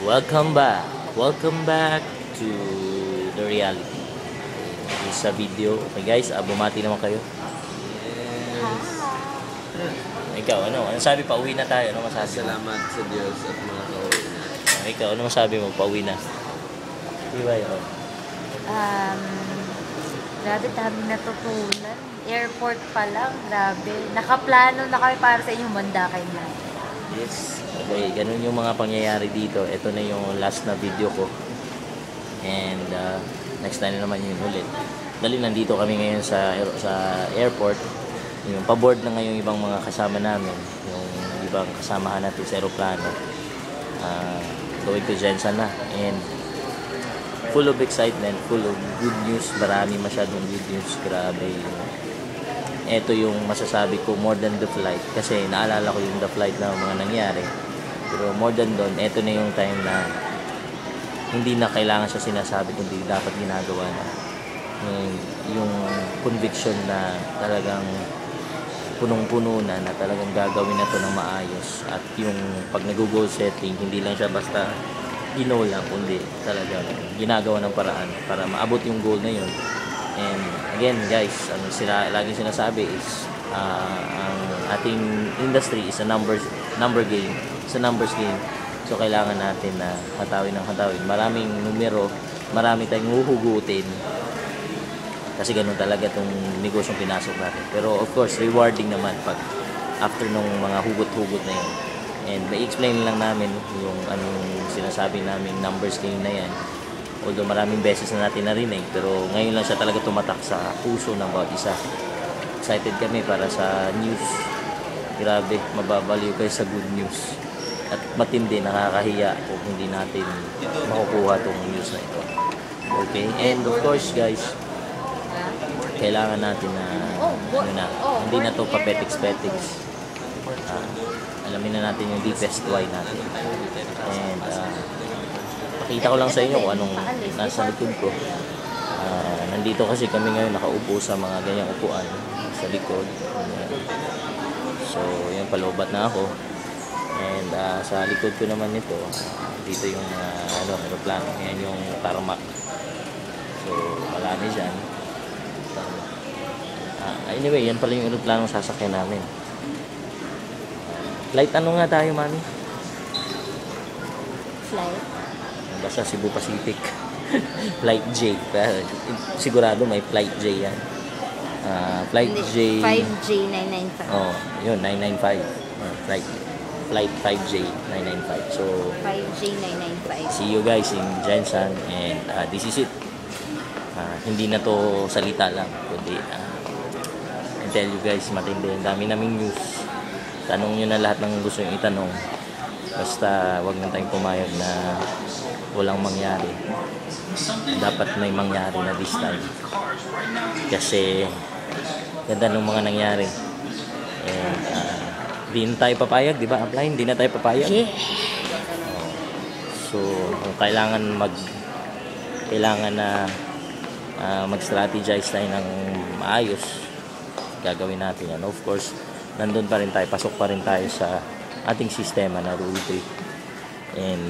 Welcome back. Welcome back to the reality. Sa video. Okay guys, bumati naman kayo. Ikaw, ano sabi? Pauwi na tayo. Ano masabi? Salamat sa Diyos at mga kauwi na. Ikaw, ano masabi mo? Pauwi na. Di ba yun? Grabe, dami natutunan. Airport pa lang, grabe. Nakaplano na kami para sa inyong Mandakay na. Yes. Okay, ganun yung mga pangyayari dito. Ito na yung last na video ko. And next time na naman yun ulit. Dali nandito kami ngayon sa airport. Yung paboard na ngayon ibang mga kasama namin. Yung ibang kasamahan natin sa aeroplano. Going to Jensen na. And full of excitement, full of good news. Marami masyadong good news. Grabe. Ito yung masasabi ko more than the flight. Kasi naalala ko yung the flight na mga nangyari. Pero more than doon, ito na yung time na hindi na kailangan siya sinasabi kundi dapat ginagawa na. Yung conviction na talagang punong-puno na talagang gagawin na to ng maayos. At yung pag nag-goal setting, hindi lang siya basta ginaw lang, kundi talagang ginagawa ng paraan para maabot yung goal na yun. And again guys, sila laging sinasabi is ang ating industry is a number game. It's a numbers game. So kailangan natin na hatawin ng hatawin. Maraming numero, marami tayong huhugutin. Kasi ganun talaga itong negosyong pinasok natin. Pero of course, rewarding naman pag after nung mga hugot-hugot na yun. And may explain lang namin yung anong sinasabi namin numbers game na yan. Although maraming beses na natin narinig, pero ngayon lang siya talaga tumatak sa puso ng bawat isa. Excited kami para sa news. Grabe, mababaliw kayo sa good news. At matindi, nakakahiya kung hindi natin makukuha itong news na ito. Okay? And of course guys, kailangan natin na hindi na to papetiks-petiks. Alamin na natin yung deepest why natin. And pakita ko lang sa inyo kung anong nasa likod ko. Nandito kasi kami ngayon nakaupo sa mga ganyang upuan sa likod. So, yan, palobat na ako. And sa likod ko naman nito, dito yung aeroplano. Yan yung tarmac. So, marami dyan. Anyway, yan pala yung aeroplano sasakyan namin. Flight ano nga tayo, mami? Flight? Basta Cebu Pacific. Flight J. Sigurado may Flight J yan. Flight J... 5J995. Oh, yun, 995. Flight 5J995. So, 5J995. see you guys in Jensen. And this is it. Hindi na to salita lang. Kundi, I tell you guys, matindi. Ang dami naming news. Tanong nyo na lahat ng gusto nyo itanong. Basta wag na tayong pumayag na walang mangyari. Dapat may mangyari na this time. Kasi ganda ng mga nangyari. And di na tayo papayag, di ba? Apply, hindi na tayo papayag. Yeah. So, kung kailangan na mag-strategize tayo ng maayos, gagawin natin yan. Of course, nandun pa rin tayo, pasok pa rin tayo sa ating sistema na Rule 3. And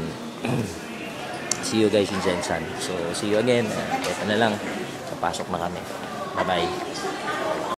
see you guys in Jensen. So, see you again. Ito na lang. Papasok na kami. Bye-bye.